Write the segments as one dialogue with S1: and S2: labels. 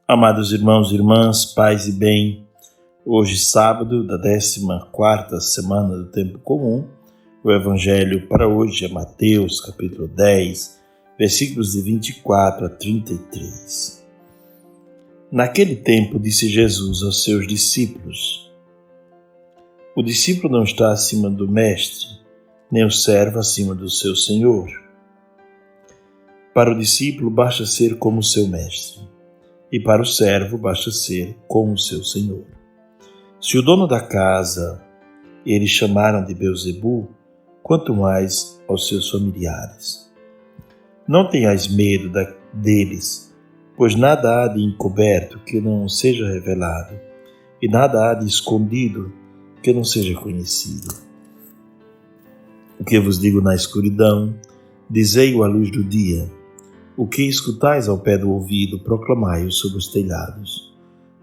S1: Amados irmãos e irmãs, paz e bem, hoje sábado da 14ª semana do Tempo Comum, o Evangelho para hoje é Mateus, capítulo 10, versículos de 24 a 33. Naquele tempo disse Jesus aos seus discípulos: O discípulo não está acima do mestre, nem o servo acima do seu senhor. Para o discípulo basta ser como seu mestre, e para o servo basta ser como o seu senhor. Se o dono da casa eles chamaram de Beelzebu, quanto mais aos seus familiares. Não tenhais medo deles, pois nada há de encoberto que não seja revelado, e nada há de escondido que não seja conhecido. O que vos digo na escuridão, dizei-o à luz do dia. O que escutais ao pé do ouvido, proclamai-o sobre os telhados.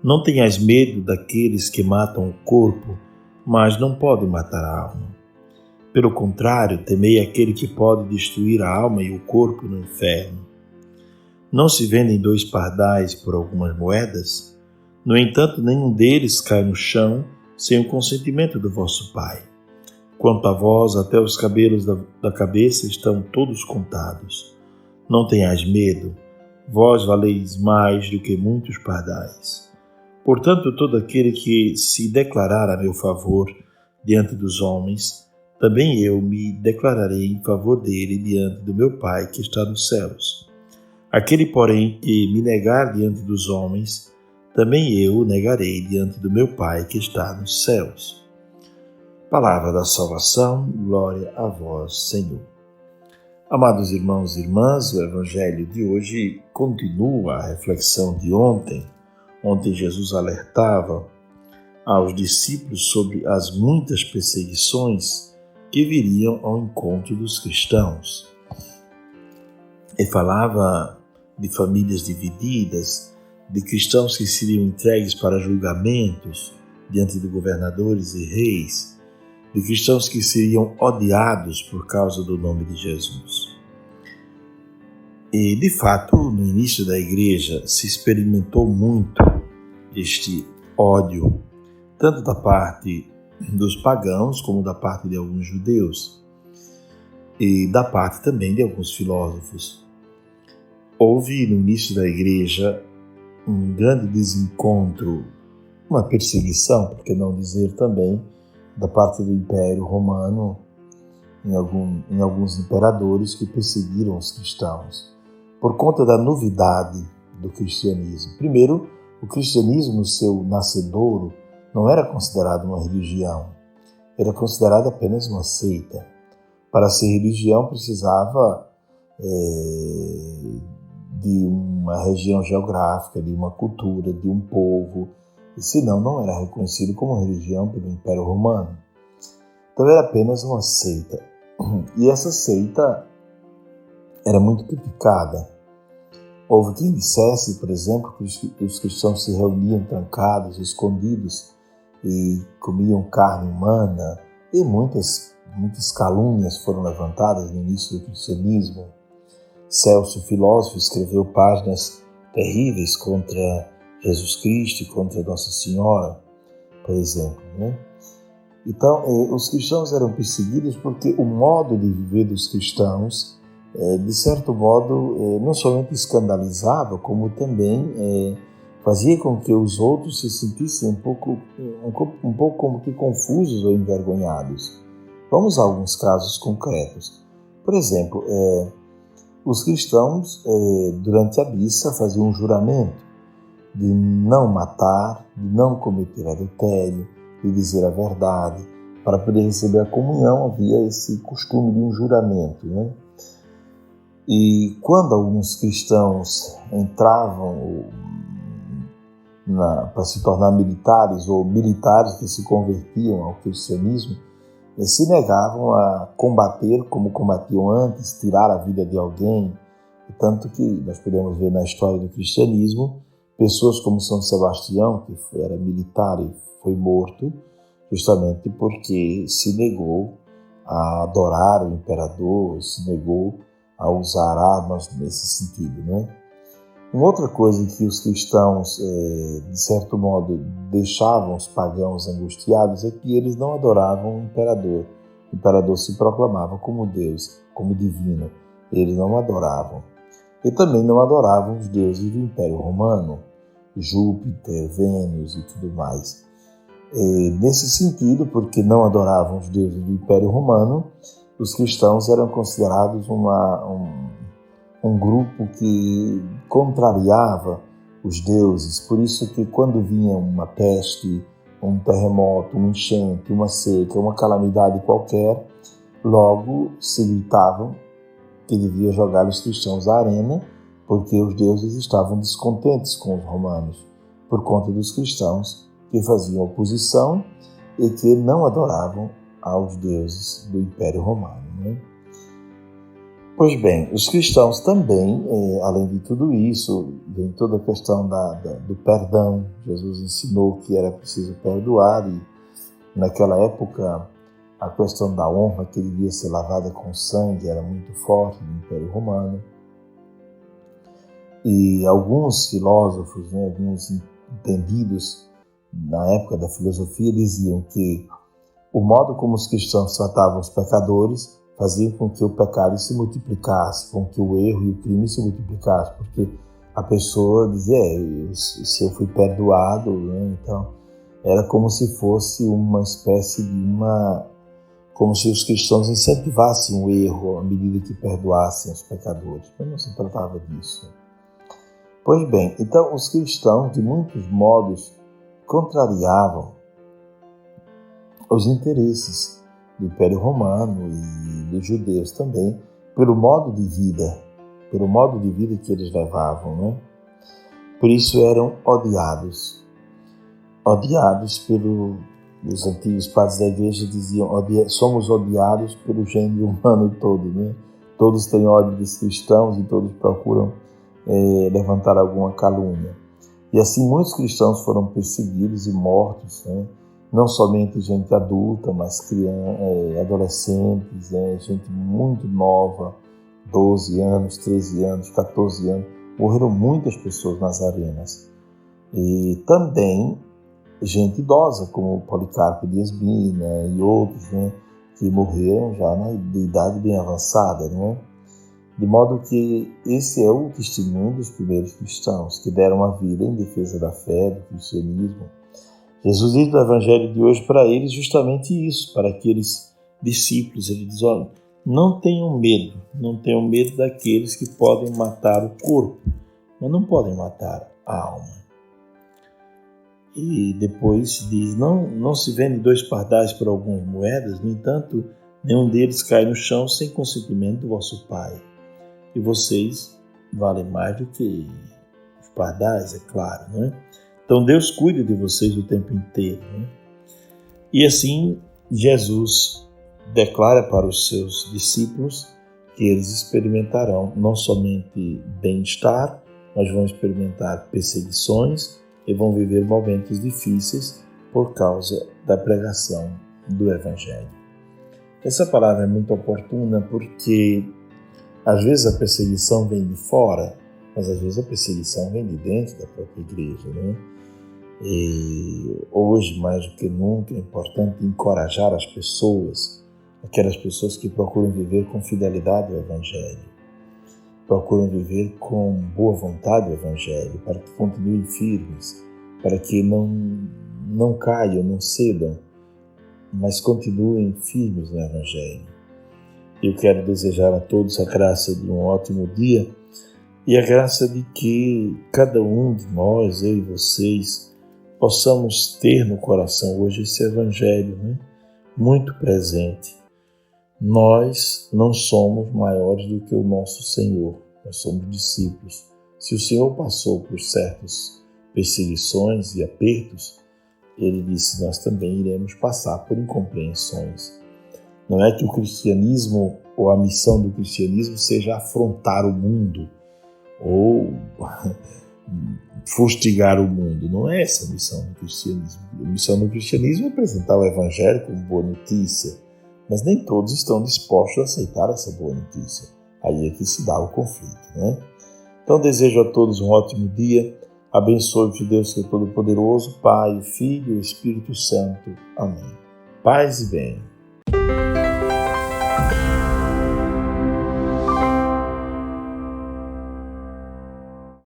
S1: Não tenhais medo daqueles que matam o corpo, mas não podem matar a alma. Pelo contrário, temei aquele que pode destruir a alma e o corpo no inferno. Não se vendem 2 pardais por algumas moedas? No entanto, nenhum deles cai no chão sem o consentimento do vosso Pai. Quanto a vós, até os cabelos da cabeça estão todos contados. Não tenhais medo, vós valeis mais do que muitos pardais. Portanto, todo aquele que se declarar a meu favor diante dos homens, também eu me declararei em favor dele diante do meu Pai que está nos céus. Aquele, porém, que me negar diante dos homens, também eu o negarei diante do meu Pai que está nos céus. Palavra da salvação, glória a vós, Senhor. Amados irmãos e irmãs, o Evangelho de hoje continua a reflexão de ontem. Ontem Jesus alertava aos discípulos sobre as muitas perseguições que viriam ao encontro dos cristãos. Ele falava de famílias divididas, de cristãos que seriam entregues para julgamentos diante de governadores e reis, de cristãos que seriam odiados por causa do nome de Jesus. E, de fato, no início da igreja se experimentou muito este ódio, tanto da parte dos pagãos como da parte de alguns judeus e da parte também de alguns filósofos. Houve no início da igreja um grande desencontro, uma perseguição, por que não dizer também, da parte do Império Romano, em alguns imperadores que perseguiram os cristãos, por conta da novidade do cristianismo. Primeiro, o cristianismo, no seu nascedouro, não era considerado uma religião, era considerado apenas uma seita. Para ser religião precisava de uma região geográfica, de uma cultura, de um povo, e senão não era reconhecido como religião pelo Império Romano. Então era apenas uma seita. E essa seita era muito criticada. Houve quem dissesse, por exemplo, que os cristãos se reuniam trancados, escondidos, e comiam carne humana, e muitas calúnias foram levantadas no início do cristianismo. Celso, filósofo, escreveu páginas terríveis contra Jesus Cristo e contra Nossa Senhora, por exemplo, né? Então, os cristãos eram perseguidos porque o modo de viver dos cristãos, de certo modo, não somente escandalizava, como também fazia com que os outros se sentissem um pouco como que confusos ou envergonhados. Vamos a alguns casos concretos. Por exemplo, os cristãos, durante a missa, faziam um juramento de não matar, de não cometer adultério, de dizer a verdade. Para poder receber a comunhão havia esse costume de um juramento, né? E quando alguns cristãos entravam para se tornar militares, ou militares que se convertiam ao cristianismo, se negavam a combater como combatiam antes, tirar a vida de alguém. Tanto que nós podemos ver na história do cristianismo pessoas como São Sebastião, que era militar e foi morto, justamente porque se negou a adorar o imperador, se negou a usar armas nesse sentido, né? Uma outra coisa que os cristãos, de certo modo, deixavam os pagãos angustiados é que eles não adoravam o imperador. O imperador se proclamava como Deus, como divino. Eles não adoravam. E também não adoravam os deuses do Império Romano, Júpiter, Vênus e tudo mais. Nesse sentido, porque não adoravam os deuses do Império Romano, os cristãos eram considerados um grupo que contrariava os deuses. Por isso que quando vinha uma peste, um terremoto, uma enchente, uma seca, uma calamidade qualquer, logo se gritavam que devia jogar os cristãos à arena, porque os deuses estavam descontentes com os romanos, por conta dos cristãos que faziam oposição e que não adoravam aos deuses do Império Romano, né? Pois bem, os cristãos também, além de tudo isso, vem toda a questão do perdão. Jesus ensinou que era preciso perdoar e naquela época a questão da honra que devia ser lavada com sangue era muito forte no Império Romano. E alguns filósofos, alguns entendidos na época da filosofia diziam que o modo como os cristãos tratavam os pecadores fazia com que o pecado se multiplicasse, com que o erro e o crime se multiplicassem, porque a pessoa dizia, se eu fui perdoado, então era como se fosse uma espécie de como se os cristãos incentivassem o erro à medida que perdoassem os pecadores, mas não se tratava disso. Pois bem, então os cristãos de muitos modos contrariavam os interesses do Império Romano e dos judeus também, pelo modo de vida que eles levavam, né? Por isso eram odiados os antigos padres da igreja diziam, somos odiados pelo gênero humano todo, né? Todos têm ódio dos cristãos e todos procuram levantar alguma calúnia. E assim muitos cristãos foram perseguidos e mortos, né? Não somente gente adulta, mas adolescentes, gente muito nova, 12 anos, 13 anos, 14 anos. Morreram muitas pessoas nas arenas. E também gente idosa, como Policarpo de Esbina e outros, que morreram já de idade bem avançada, De modo que esse é o testemunho dos primeiros cristãos, que deram a vida em defesa da fé, do cristianismo. Jesus diz no Evangelho de hoje para eles justamente isso, para aqueles discípulos. Ele diz, olha, não tenham medo daqueles que podem matar o corpo, mas não podem matar a alma. E depois diz, não se vende 2 pardais por algumas moedas, no entanto, nenhum deles cai no chão sem consentimento do vosso Pai. E vocês valem mais do que os pardais, é claro, Então Deus cuida de vocês o tempo inteiro, E assim Jesus declara para os seus discípulos que eles experimentarão não somente bem-estar, mas vão experimentar perseguições e vão viver momentos difíceis por causa da pregação do Evangelho. Essa palavra é muito oportuna porque às vezes a perseguição vem de fora, mas às vezes a perseguição vem de dentro da própria igreja, E hoje, mais do que nunca, é importante encorajar as pessoas, aquelas pessoas que procuram viver com fidelidade ao Evangelho, procuram viver com boa vontade o Evangelho, para que continuem firmes, para que não caiam, não cedam, mas continuem firmes no Evangelho. Eu quero desejar a todos a graça de um ótimo dia e a graça de que cada um de nós, eu e vocês, possamos ter no coração hoje esse Evangelho, muito presente. Nós não somos maiores do que o nosso Senhor, nós somos discípulos. Se o Senhor passou por certas perseguições e apertos, Ele disse, nós também iremos passar por incompreensões. Não é que o cristianismo ou a missão do cristianismo seja afrontar o mundo ou fustigar o mundo. Não é essa a missão do cristianismo. A missão do cristianismo é apresentar o Evangelho como boa notícia, mas nem todos estão dispostos a aceitar essa boa notícia. Aí é que se dá o conflito, Então Então desejo a todos um ótimo dia. Abençoe-vos Deus que é Todo-Poderoso, Pai, Filho e Espírito Santo. Amém. Paz e bem.